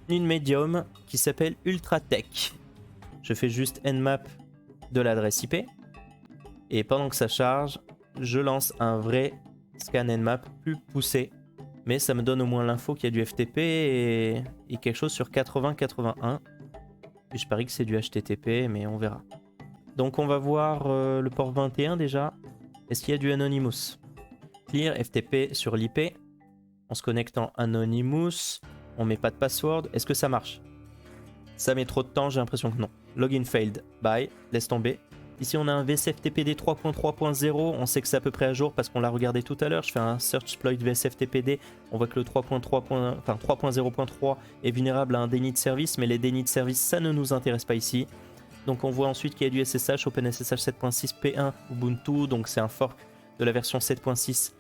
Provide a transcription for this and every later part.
une médium qui s'appelle Ultratech. Je fais juste nmap de l'adresse IP. Et pendant que ça charge, je lance un vrai scan nmap plus poussé. Mais ça me donne au moins l'info qu'il y a du FTP et quelque chose sur 80-81. Et je parie que c'est du HTTP, mais on verra. Donc on va voir le port 21 déjà. Est-ce qu'il y a du Anonymous? Clear FTP sur l'IP. On se connecte en Anonymous. On met pas de password. Est-ce que ça marche? Ça met trop de temps, j'ai l'impression que non. Login failed. Bye. Laisse tomber. Ici, on a un VSFTPD 3.3.0. On sait que c'est à peu près à jour parce qu'on l'a regardé tout à l'heure. Je fais un search exploit VSFTPD. On voit que le 3.0.3 est vulnérable à un déni de service, mais les dénis de service, ça ne nous intéresse pas ici. Donc on voit ensuite qu'il y a du SSH, OpenSSH 7.6 P1 Ubuntu. Donc c'est un fork de la version 7.6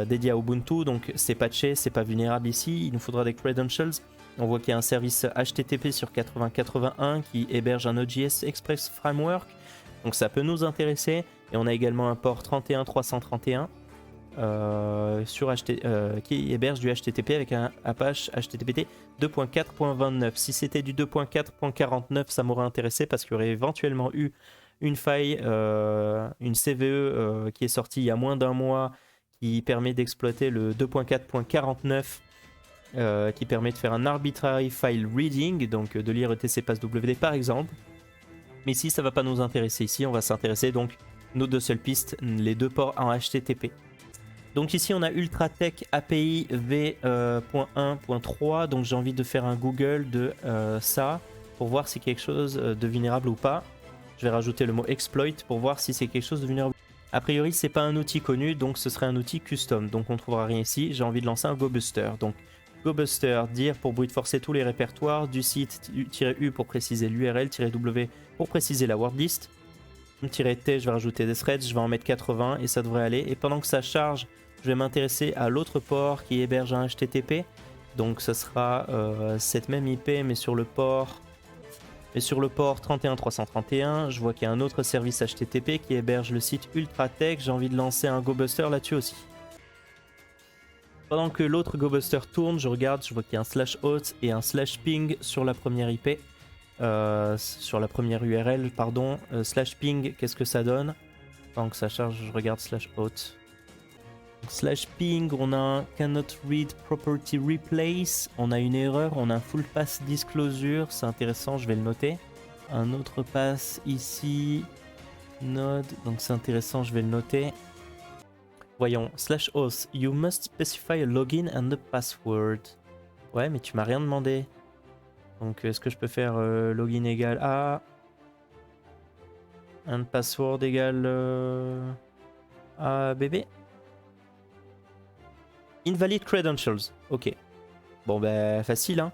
dédié à Ubuntu. Donc c'est patché, c'est pas vulnérable ici. Il nous faudra des credentials. On voit qu'il y a un service HTTP sur 8081 qui héberge un Node.js Express Framework. Donc ça peut nous intéresser. Et on a également un port 31331 qui héberge du HTTP avec un Apache HTTPD 2.4.29. Si c'était du 2.4.49, ça m'aurait intéressé parce qu'il y aurait éventuellement eu une faille, une CVE qui est sortie il y a moins d'un mois qui permet d'exploiter le 2.4.49 qui permet de faire un arbitrary file reading, donc de lire ETC passwd par exemple. Mais ici, ça va pas nous intéresser. Ici, on va s'intéresser donc nos deux seules pistes, les 2 ports en HTTP. Donc ici, on a Ultratech API v.1.3. Donc j'ai envie de faire un Google de ça pour voir si quelque chose de vulnérable ou pas. Je vais rajouter le mot exploit pour voir si c'est quelque chose de vulnérable. A priori, c'est pas un outil connu, donc ce serait un outil custom. Donc on trouvera rien ici. J'ai envie de lancer un GoBuster. Donc GoBuster, dire pour brute forcer tous les répertoires, du site -u pour préciser l'URL, -w pour préciser la word list, -t, je vais rajouter des threads, je vais en mettre 80 et ça devrait aller. Et pendant que ça charge, je vais m'intéresser à l'autre port qui héberge un HTTP. Donc ça sera cette même IP mais sur le port 31331. Je vois qu'il y a un autre service HTTP qui héberge le site Ultratech. J'ai envie de lancer un GoBuster là-dessus aussi. Pendant que l'autre GoBuster tourne, je regarde, je vois qu'il y a un /host et un /ping sur la première IP. Sur la première URL, pardon. /ping, qu'est-ce que ça donne? Pendant que ça charge, je regarde /host. /ping, on a un cannot read property replace. On a une erreur, on a un full pass disclosure. C'est intéressant, je vais le noter. Un autre pass ici. Node, donc c'est intéressant, je vais le noter. Voyons, /host, you must specify a login and a password. Ouais, mais tu m'as rien demandé. Donc est-ce que je peux faire login égale A and password égale ABB? Invalid credentials. Ok. Bon ben facile hein.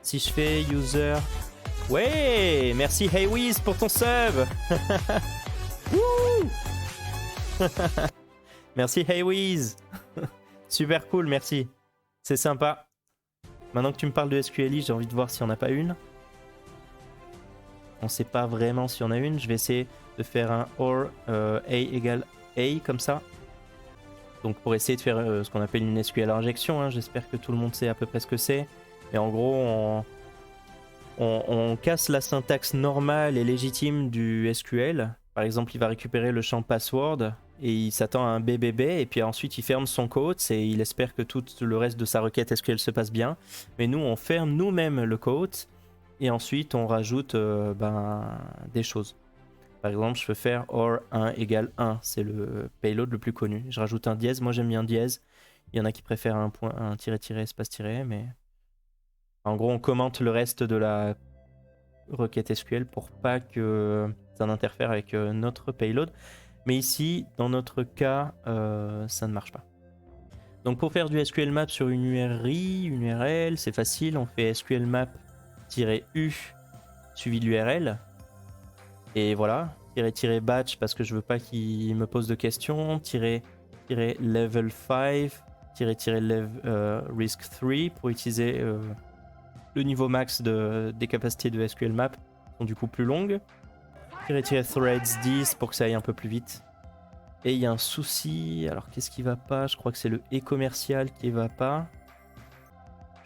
Si je fais user... Ouais, merci Heywiz pour ton sub. Merci Heywiz. Super cool, merci. C'est sympa. Maintenant que tu me parles de SQLi, j'ai envie de voir s'il n'y en a pas une. On sait pas vraiment s'il y en a une. Je vais essayer de faire un or A égale A comme ça. Donc pour essayer de faire ce qu'on appelle une SQL injection. Hein. J'espère que tout le monde sait à peu près ce que c'est. Mais en gros, on casse la syntaxe normale et légitime du SQL. Par exemple, il va récupérer le champ password et il s'attend à un BBB et puis ensuite il ferme son quote et il espère que tout le reste de sa requête SQL se passe bien. Mais nous, on ferme nous-mêmes le quote et ensuite on rajoute des choses. Par exemple, je peux faire or 1 égale 1, c'est le payload le plus connu. Je rajoute un dièse, moi j'aime bien dièse. Il y en a qui préfèrent un tiret, espace tiret, mais... En gros, on commente le reste de la requête SQL pour pas que ça n'interfère avec notre payload. Mais ici, dans notre cas, ça ne marche pas. Donc pour faire du SQL map sur une URI, une URL, c'est facile. On fait SQL map-u suivi de l'URL. Et voilà. -batch parce que je veux pas qu'il me pose de questions. -level 5. -risk 3 pour utiliser le niveau max des capacités de SQL map. Sont du coup plus longues. -threads 10 pour que ça aille un peu plus vite. Et il y a un souci. Alors qu'est-ce qui va pas? Je crois que c'est le e commercial qui va pas.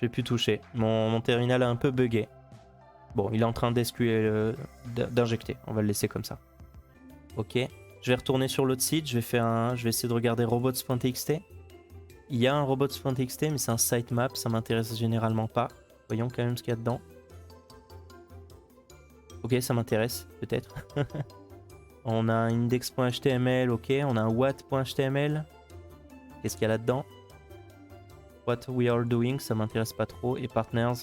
Je vais plus toucher. Mon terminal a un peu bugué. Bon, il est en train d'injecter. On va le laisser comme ça. Ok. Je vais retourner sur l'autre site. Je vais essayer de regarder robots.txt. Il y a un robots.txt, mais c'est un sitemap. Ça m'intéresse généralement pas. Voyons quand même ce qu'il y a dedans. Ok, ça m'intéresse, peut-être. On a un index.html, ok. On a un what.html. Qu'est-ce qu'il y a là-dedans? What we are doing, ça m'intéresse pas trop. Et partners.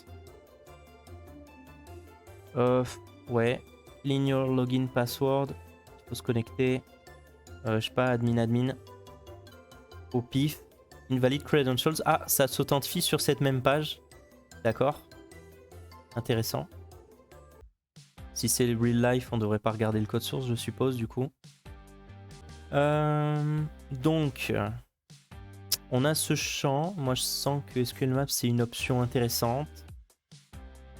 Ouais. Clean your login password. Il faut se connecter. Je sais pas, admin. Au pif. Invalid credentials. Ah, ça s'authentifie sur cette même page. D'accord. Intéressant. Si c'est real life, on devrait pas regarder le code source, je suppose, du coup. Donc, on a ce champ. Moi, je sens que SQL Maps, c'est une option intéressante.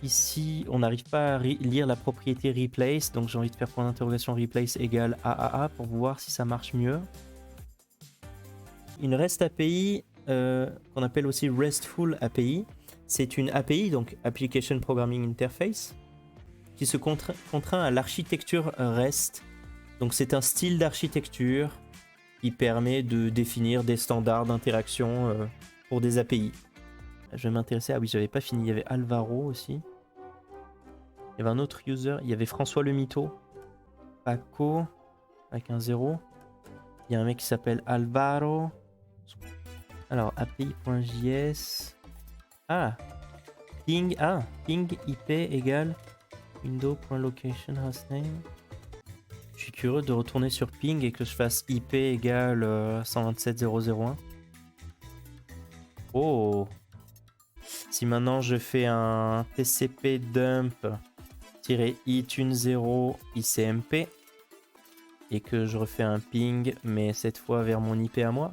Ici, on n'arrive pas à lire la propriété replace, donc j'ai envie de faire point d'interrogation replace égale AAA pour voir si ça marche mieux. Une REST API, qu'on appelle aussi RESTful API, c'est une API, donc Application Programming Interface, qui se contraint à l'architecture REST. Donc c'est un style d'architecture qui permet de définir des standards d'interaction pour des API. Je vais m'intéresser, ah oui, j'avais pas fini, il y avait Alvaro aussi. Il y avait un autre user, il y avait François le Mytho, Paco, avec un 0. Il y a un mec qui s'appelle Alvaro. Alors, API.js. Ah, ping IP égale window.location hostname. Je suis curieux de retourner sur ping et que je fasse IP égale 127.0.0.1. Oh! Si maintenant je fais un TCP dump-itune0 ICMP et que je refais un ping, mais cette fois vers mon IP à moi.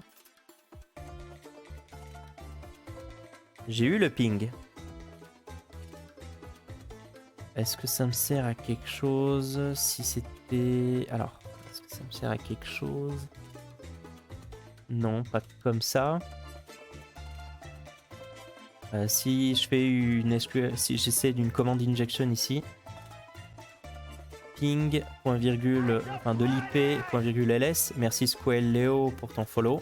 J'ai eu le ping. Est-ce que ça me sert à quelque chose? Si c'était... Alors, est-ce que ça me sert à quelque chose? Non, pas comme ça. Si je fais une SQL, si j'essaie d'une commande injection ici, ping, point virgule, enfin de l'IP, point virgule ls, merci Squel Leo pour ton follow.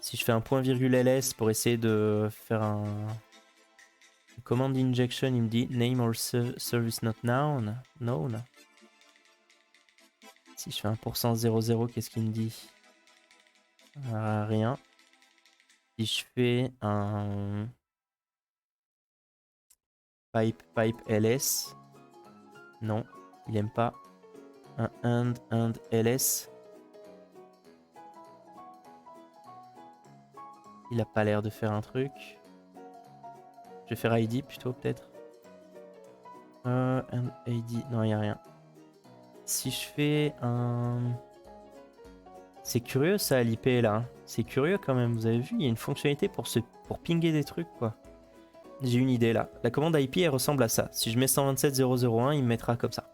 Si je fais un point virgule ls pour essayer de faire une commande injection, il me dit name or service not known. Known. Si je fais un %00, qu'est-ce qu'il me dit? Rien. Si je fais un pipe ls, non, il aime pas. Un and ls, il a pas l'air de faire un truc. Je vais faire id plutôt peut-être. And id, non, il y a rien. Si je fais un... C'est curieux ça, l'IP là. C'est curieux quand même, vous avez vu, il y a une fonctionnalité pour pinguer des trucs quoi. J'ai une idée là. La commande IP elle ressemble à ça. Si je mets 127.0.0.1, il me mettra comme ça.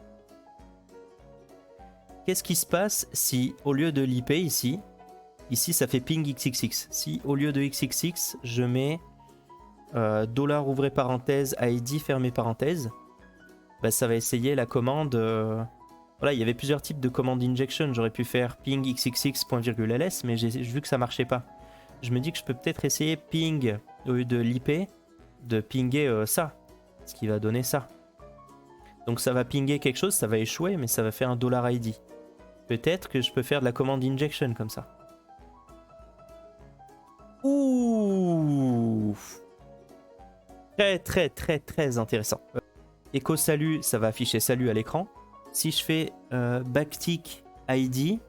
Qu'est-ce qui se passe si au lieu de l'IP ici ça fait ping xxx. Si au lieu de xxx je mets $ ouvrez parenthèse ID fermez parenthèse, bah, ça va essayer la commande... Voilà, il y avait plusieurs types de commandes injection. J'aurais pu faire ping xxx.ls, mais j'ai vu que ça marchait pas. Je me dis que je peux peut-être essayer ping au lieu de l'IP, de pinguer ça, ce qui va donner ça. Donc ça va pinguer quelque chose, ça va échouer, mais ça va faire un $ID. Peut-être que je peux faire de la commande injection comme ça. Ouh, très intéressant. Echo salut, ça va afficher salut à l'écran. Si je fais backtick ID,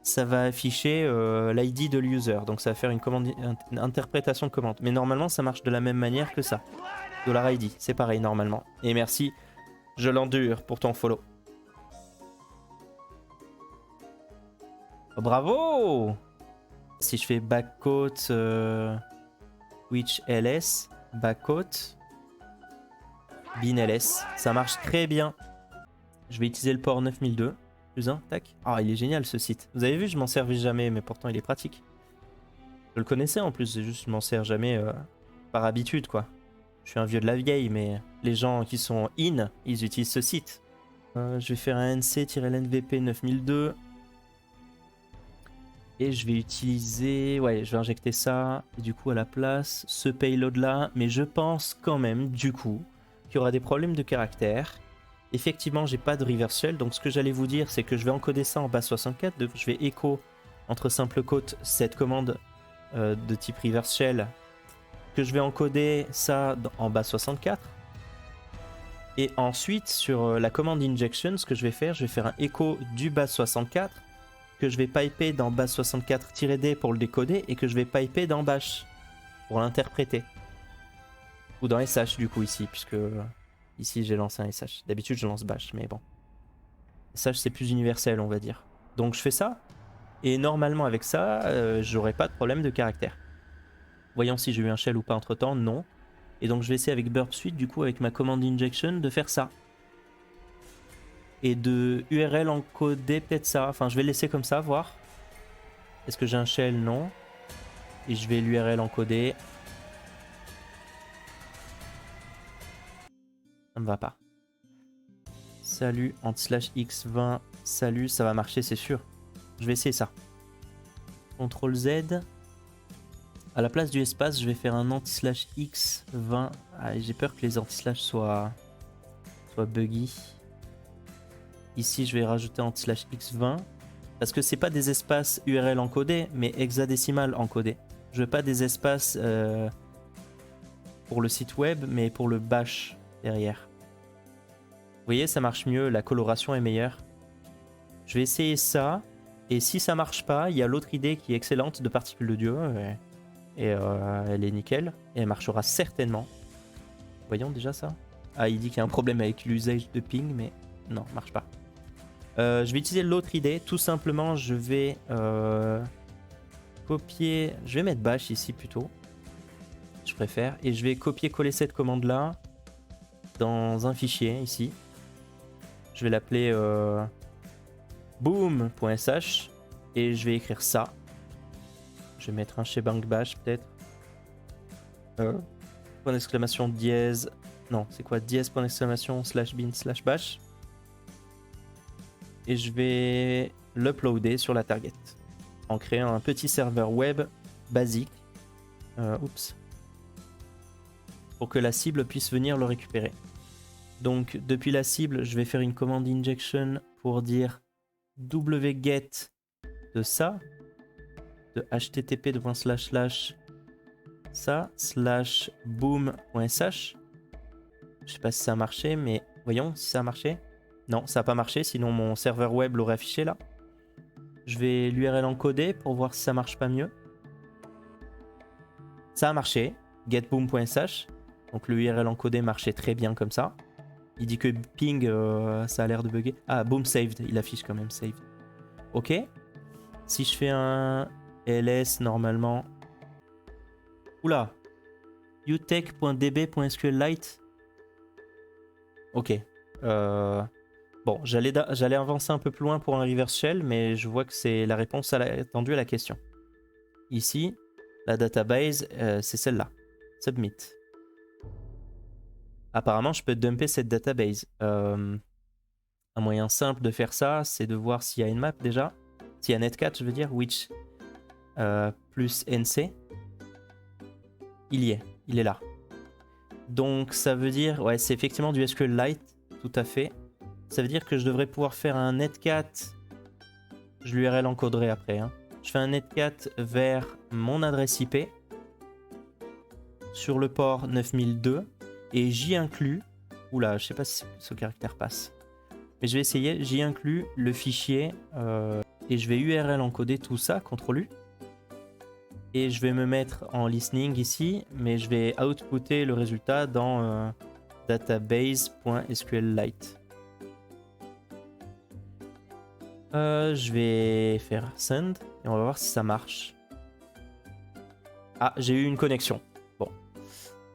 ça va afficher l'ID de l'user. Donc ça va faire une interprétation de commande. Mais normalement, ça marche de la même manière que ça. $ID, c'est pareil normalement. Et merci, je l'endure pour ton follow. Oh, bravo! Si je fais backquote which ls, backquote bin ls, ça marche très bien. Je vais utiliser le port 9002, plus 1, tac. Ah, il est génial ce site. Vous avez vu, je m'en servais jamais, mais pourtant il est pratique. Je le connaissais en plus, c'est juste je m'en sers jamais par habitude quoi. Je suis un vieux de la vieille, mais les gens qui sont in, ils utilisent ce site. Je vais faire un NC-LNVP 9002. Et je vais utiliser... Ouais, je vais injecter ça. Et du coup, à la place, ce payload-là. Mais je pense quand même, du coup, qu'il y aura des problèmes de caractère. Effectivement, j'ai pas de reverse shell. Donc, ce que j'allais vous dire, c'est que je vais encoder ça en base 64. Donc, je vais écho entre simple quote cette commande de type reverse shell. Que je vais encoder ça en base 64. Et ensuite, sur la commande injection, ce que je vais faire un écho du base 64 que je vais piper dans base 64-D pour le décoder et que je vais piper dans bash pour l'interpréter. Ou dans SH du coup ici, puisque ici j'ai lancé un SH. D'habitude je lance bash, mais bon. SH c'est plus universel on va dire. Donc je fais ça, et normalement avec ça, j'aurai pas de problème de caractère. Voyons si j'ai eu un shell ou pas entre temps, non. Et donc je vais essayer avec Burp Suite, du coup avec ma commande injection, de faire ça. Et de URL encoder peut-être ça. Enfin, je vais laisser comme ça, voir. Est-ce que j'ai un shell? Non. Et je vais l'URL encoder. Ça me va pas. Salut, anti/x20. Salut, ça va marcher, c'est sûr. Je vais essayer ça. CTRL Z. À la place du espace, je vais faire un anti/x20. Ah, j'ai peur que les anti/ soient buggy. Ici, je vais rajouter anti/x20. Parce que c'est pas des espaces URL encodés, mais hexadécimal encodés. Je veux pas des espaces pour le site web, mais pour le bash derrière. Vous voyez, ça marche mieux, la coloration est meilleure. Je vais essayer ça. Et si ça marche pas, il y a l'autre idée qui est excellente de particules de Dieu. Et elle est nickel. Et elle marchera certainement. Voyons déjà ça. Ah, il dit qu'il y a un problème avec l'usage de ping, mais non, marche pas. Je vais utiliser l'autre idée. Tout simplement, je vais copier... Je vais mettre bash ici plutôt. Je préfère. Et je vais copier-coller cette commande-là dans un fichier ici. Je vais l'appeler boom.sh et je vais écrire ça. Je vais mettre un shebang bash peut-être. Point d'exclamation dièse. Non, c'est quoi? Dièse point d'exclamation /bin/bash. Et je vais l'uploader sur la target en créant un petit serveur web basique. Oups. Pour que la cible puisse venir le récupérer. Donc depuis la cible, je vais faire une commande injection pour dire wget de ça, de http ça /boom.sh. Je sais pas si ça a marché, mais voyons si ça a marché. Non, ça n'a pas marché, sinon mon serveur web l'aurait affiché là. Je vais l'URL encoder pour voir si ça marche pas mieux. Ça a marché, getboom.sh. Donc le URL encodé marchait très bien comme ça. Il dit que ping, ça a l'air de bugger. Ah, boom saved, il affiche quand même saved. Ok. Si je fais un ls normalement... Oula. utech.db.sqlite. Ok. Bon, j'allais avancer un peu plus loin pour un reverse shell, mais je vois que c'est la réponse attendue à la question. Ici, la database, c'est celle-là. Submit. Apparemment, je peux dumper cette database. Un moyen simple de faire ça, c'est de voir s'il y a une map déjà. S'il y a netcat, je veux dire, which plus nc. Il est là. Donc ça veut dire, ouais, c'est effectivement du SQLite, tout à fait. Ça veut dire que je devrais pouvoir faire un netcat. Je l'URL encoderai après. Hein. Je fais un netcat vers mon adresse IP sur le port 9002 et j'y inclus. Oula, je sais pas si ce caractère passe. Mais je vais essayer. J'y inclus le fichier et je vais URL encoder tout ça, CTRL U. Et je vais me mettre en listening ici, mais je vais outputter le résultat dans database.sqlite. Je vais faire send et on va voir si ça marche. Ah, j'ai eu une connexion. Bon,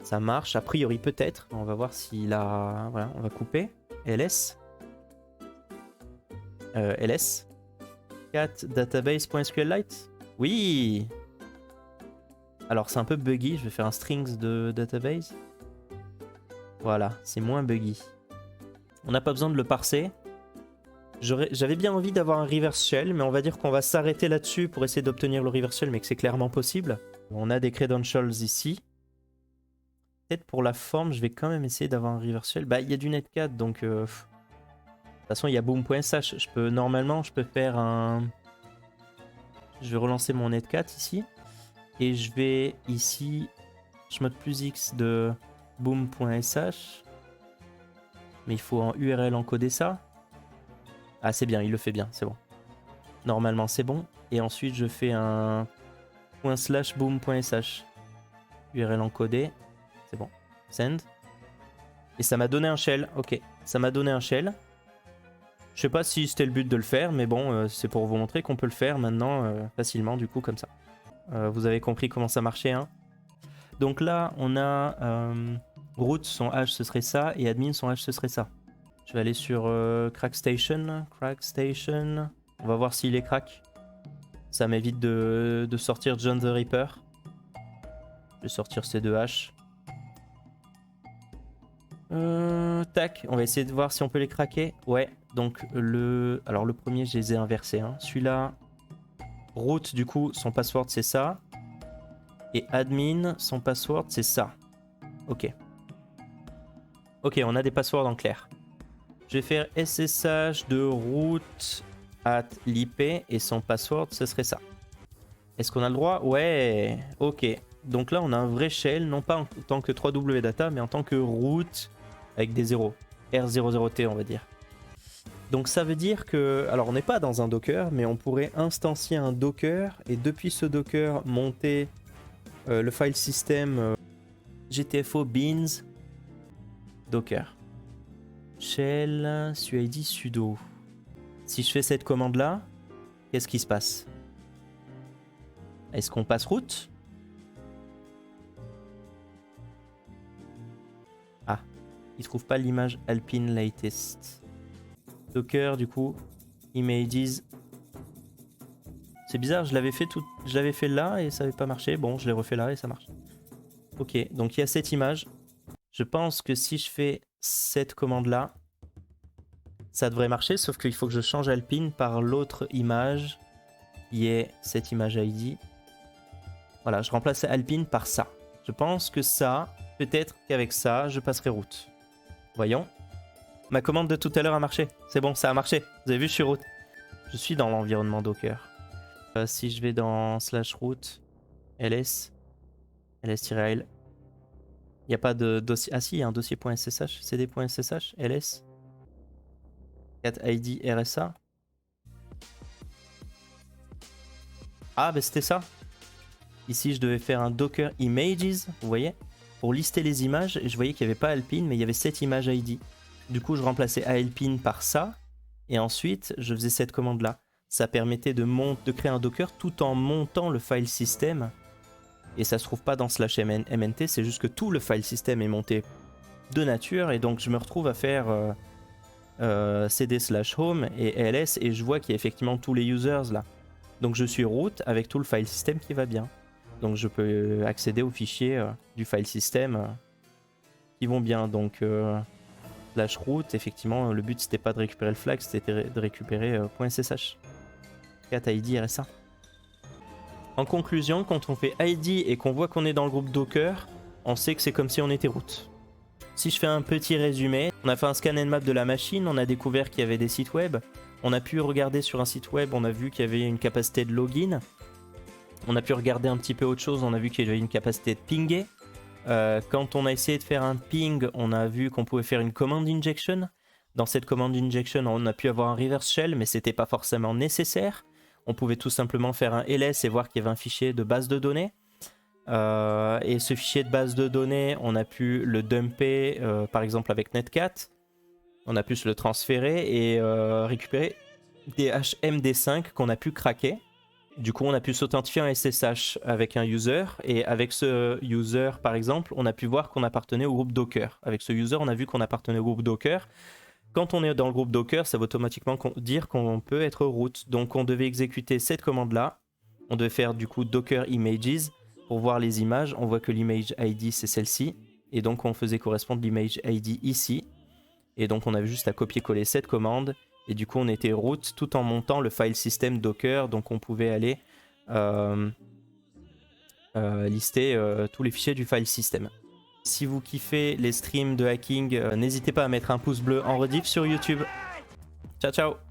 ça marche a priori peut-être. On va voir s'il a... Voilà, on va couper. ls. ls. cat database.sqlite. Oui. Alors c'est un peu buggy. Je vais faire un strings de database. Voilà, c'est moins buggy. On n'a pas besoin de le parser. J'avais bien envie d'avoir un reverse shell, mais on va dire qu'on va s'arrêter là-dessus pour essayer d'obtenir le reverse shell, mais que c'est clairement possible. On a des credentials ici. Peut-être pour la forme, je vais quand même essayer d'avoir un reverse shell. Bah, il y a du netcat, donc... de toute façon, il y a boom.sh. Normalement, je peux faire un... Je vais relancer mon netcat ici. Et je vais ici... Je mode plus X de boom.sh. Mais il faut en URL encoder ça. Ah, c'est bien, il le fait bien, c'est bon. Normalement, c'est bon. Et ensuite, je fais un /boom.sh. URL encodé. C'est bon. Send. Et ça m'a donné un shell. Ok, ça m'a donné un shell. Je sais pas si c'était le but de le faire, mais bon, c'est pour vous montrer qu'on peut le faire maintenant facilement, du coup, comme ça. Vous avez compris comment ça marchait, hein. Donc là, on a root, son hash, ce serait ça, et admin, son hash, ce serait ça. Je vais aller sur CrackStation. CrackStation. On va voir s'il est crack. Ça m'évite de sortir John the Reaper. Je vais sortir ces deux haches. Tac, on va essayer de voir si on peut les craquer. Ouais, donc alors le premier, je les ai inversés. Hein. Celui-là, root, du coup, son password, c'est ça. Et admin, son password, c'est ça. Ok. Ok, on a des passwords en clair. Je vais faire SSH de root at l'IP et son password, ce serait ça. Est-ce qu'on a le droit? Ouais, ok. Donc là, on a un vrai shell, non pas en tant que 3W data, mais en tant que root avec des zéros. R00T, on va dire. Donc ça veut dire que... Alors, on n'est pas dans un Docker, mais on pourrait instancier un Docker et depuis ce Docker, monter le file system GTFO beans Docker. Shell suid sudo. Si je fais cette commande là, qu'est-ce qui se passe? Est-ce qu'on passe route? Ah, il trouve pas l'image Alpine latest. Docker du coup, images. C'est bizarre, je l'avais fait là et ça n'avait pas marché. Bon, je l'ai refait là et ça marche. Ok, donc il y a cette image. Je pense que si je fais cette commande là, ça devrait marcher, sauf qu'il faut que je change Alpine par l'autre image, qui est cette image ID. Voilà, je remplace Alpine par ça. Je pense que ça, peut-être qu'avec ça, je passerai route. Voyons. Ma commande de tout à l'heure a marché. C'est bon, ça a marché. Vous avez vu, je suis route. Je suis dans l'environnement Docker. Si je vais dans /root, ls, ls-il, il n'y a pas de dossier. Ah si, il y a un dossier .ssh, cd.ssh, ls, cat id rsa. Ah, bah c'était ça. Ici, je devais faire un docker images, vous voyez, pour lister les images. Et je voyais qu'il n'y avait pas Alpine, mais il y avait cette image ID. Du coup, je remplaçais Alpine par ça. Et ensuite, je faisais cette commande-là. Ça permettait de créer un docker tout en montant le file system. Et ça se trouve pas dans /mnt, c'est juste que tout le file system est monté de nature. Et donc, je me retrouve à faire cd/home et ls. Et je vois qu'il y a effectivement tous les users là. Donc, je suis root avec tout le file system qui va bien. Donc je peux accéder aux fichiers du file system qui vont bien. Donc /root, effectivement, le but c'était pas de récupérer le flag, c'était de récupérer .ssh. cat id rsa. En conclusion, quand on fait id et qu'on voit qu'on est dans le groupe Docker, on sait que c'est comme si on était root. Si je fais un petit résumé, on a fait un scan and map de la machine, on a découvert qu'il y avait des sites web, on a pu regarder sur un site web, on a vu qu'il y avait une capacité de login. On a pu regarder un petit peu autre chose, on a vu qu'il y avait une capacité de pinguer. Quand on a essayé de faire un ping, on a vu qu'on pouvait faire une command injection. Dans cette command injection, on a pu avoir un reverse shell, mais c'était pas forcément nécessaire. On pouvait tout simplement faire un ls et voir qu'il y avait un fichier de base de données. Et ce fichier de base de données, on a pu le dumper, par exemple avec Netcat. On a pu se le transférer et récupérer des HMD5 qu'on a pu craquer. Du coup, on a pu s'authentifier en SSH avec un user. Et avec ce user, par exemple, on a pu voir qu'on appartenait au groupe Docker. Avec ce user, on a vu qu'on appartenait au groupe Docker. Quand on est dans le groupe Docker, ça va automatiquement dire qu'on peut être root. Donc, on devait exécuter cette commande-là. On devait faire du coup Docker images pour voir les images. On voit que l'image ID, c'est celle-ci. Et donc on faisait correspondre l'image ID ici. Et donc on avait juste à copier-coller cette commande. Et du coup on était root tout en montant le file system Docker. Donc on pouvait aller lister tous les fichiers du file system. Si vous kiffez les streams de hacking, n'hésitez pas à mettre un pouce bleu en rediff sur YouTube. Ciao ciao.